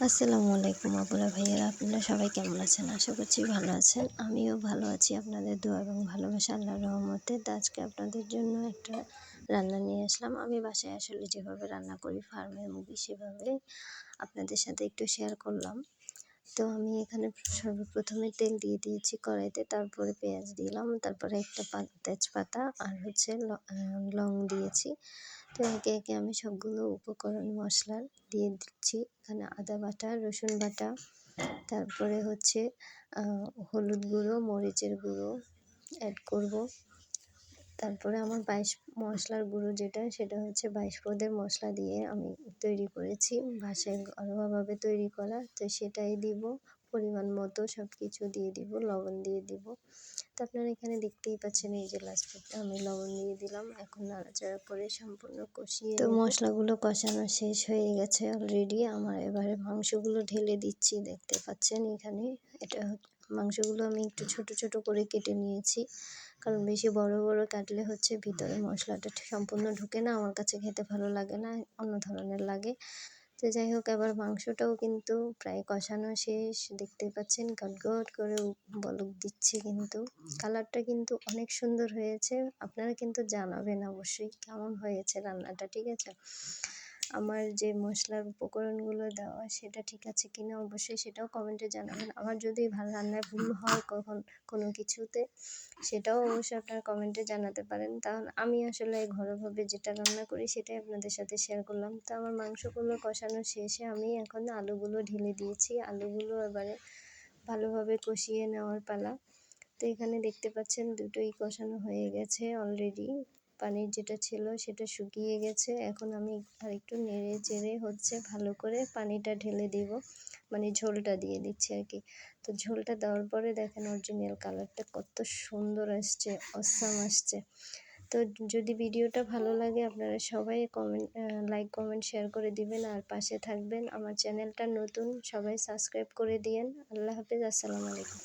আসসালামু আলাইকুম আপুরা ভাইয়ারা, আপনারা সবাই কেমন আছেন? আশা করছি ভালো আছেন। আমিও ভালো আছি আপনাদের দোয়া এবং ভালোবাসা আল্লাহর রহমতে। তো আজকে আপনাদের জন্য একটা রান্না নিয়ে আসলাম। আমি বাসায় আসলে যেভাবে রান্না করি ফার্মের মুরগি সেভাবে আপনাদের সাথে একটু শেয়ার করলাম। তো আমি এখানে সর্বপ্রথমে তেল দিয়ে দিয়েছি কড়াইতে, তারপরে পেঁয়াজ দিলাম, তারপরে একটা তেজপাতা আর হচ্ছে লং দিয়েছি। তো একে একে আমি সবগুলো উপকরণ মশলা দিয়ে দিচ্ছি। এখানে আদা বাটা, রসুন বাটা, তারপরে হচ্ছে হলুদ গুঁড়ো, মরিচের গুঁড়ো অ্যাড করব। তারপরে আমার 22 মশলার গুঁড়ো সেটা হচ্ছে 22 পদের মশলা দিয়ে আমি তৈরি করেছি, বাসায় ঘরোয়াভাবে তৈরি করা। তো সেটাই দিব, পরিমাণ মতো সব কিছু দিয়ে দিব, লবণ দিয়ে দিব। তো আপনারা এখানে দেখতেই পাচ্ছেন, এই যে লাস্টে আমি লবণ দিয়ে দিলাম। এখন নাড়াচাড়া করে সম্পূর্ণ কষিয়ে তো মশলাগুলো কষানো শেষ হয়ে গেছে অলরেডি। আমার এবারে মাংসগুলো ঢেলে দিচ্ছি, দেখতে পাচ্ছেন এখানে। এটা মাংসগুলো আমি একটু ছোট ছোট করে কেটে নিয়েছি, কারণ বেশি বড় বড় কাটলে হচ্ছে ভিতরে মশলাটা সম্পূর্ণ ঢুকে না, আমার কাছে খেতে ভালো লাগে না, অন্য ধরনের লাগে। তো যাই হোক, এবার মাংসটাও কিন্তু প্রায় কষানো শেষ, দেখতে পাচ্ছেন গটগট করে বলক দিচ্ছে, কিন্তু কালারটা কিন্তু অনেক সুন্দর হয়েছে। আপনারা কিন্তু জানাবেন অবশ্যই কেমন হয়েছে রান্নাটা, ঠিক আছে? আমার যে মশলার উপকরণগুলো দেওয়া সেটা ঠিক আছে কিনা অবশ্যই সেটাও কমেন্টে জানাবেন। আমার যদি রান্নায় ভুল হয় কোনো কিছুতে, সেটাও অবশ্যই আপনারা কমেন্টে জানাতে পারেন। কারণ আমি আসলে ঘরোয়াভাবে যেটা রান্না করি সেটাই আপনাদের সাথে শেয়ার করলাম। তো আমার মাংসগুলো কষানো শেষে আমি এখন আলুগুলো ঢেলে দিয়েছি। আলুগুলো এবারে ভালোভাবে কষিয়ে নেওয়ার পালা। তো এখানে দেখতে পাচ্ছেন দুটোই কষানো হয়ে গেছে অলরেডি। পানির যেটা ছিল সেটা শুকিয়ে গেছে। এখন আমি আরেকটু নেড়ে চেড়ে হচ্ছে ভালো করে পানিটা ঢেলে দিব, মানে ঝোলটা দিয়ে দিচ্ছি আর কি। তো ঝোলটা দেওয়ার পরে দেখেন অরিজিনাল কালারটা কত সুন্দর আসছে, অসাম আসছে। তো যদি ভিডিওটা ভালো লাগে আপনারা সবাই লাইক কমেন্ট শেয়ার করে দিবেন আর পাশে থাকবেন। আমার চ্যানেলটা নতুন, সবাই সাবস্ক্রাইব করে দিয়েন। আল্লাহ হাফেজ, আসসালামু আলাইকুম।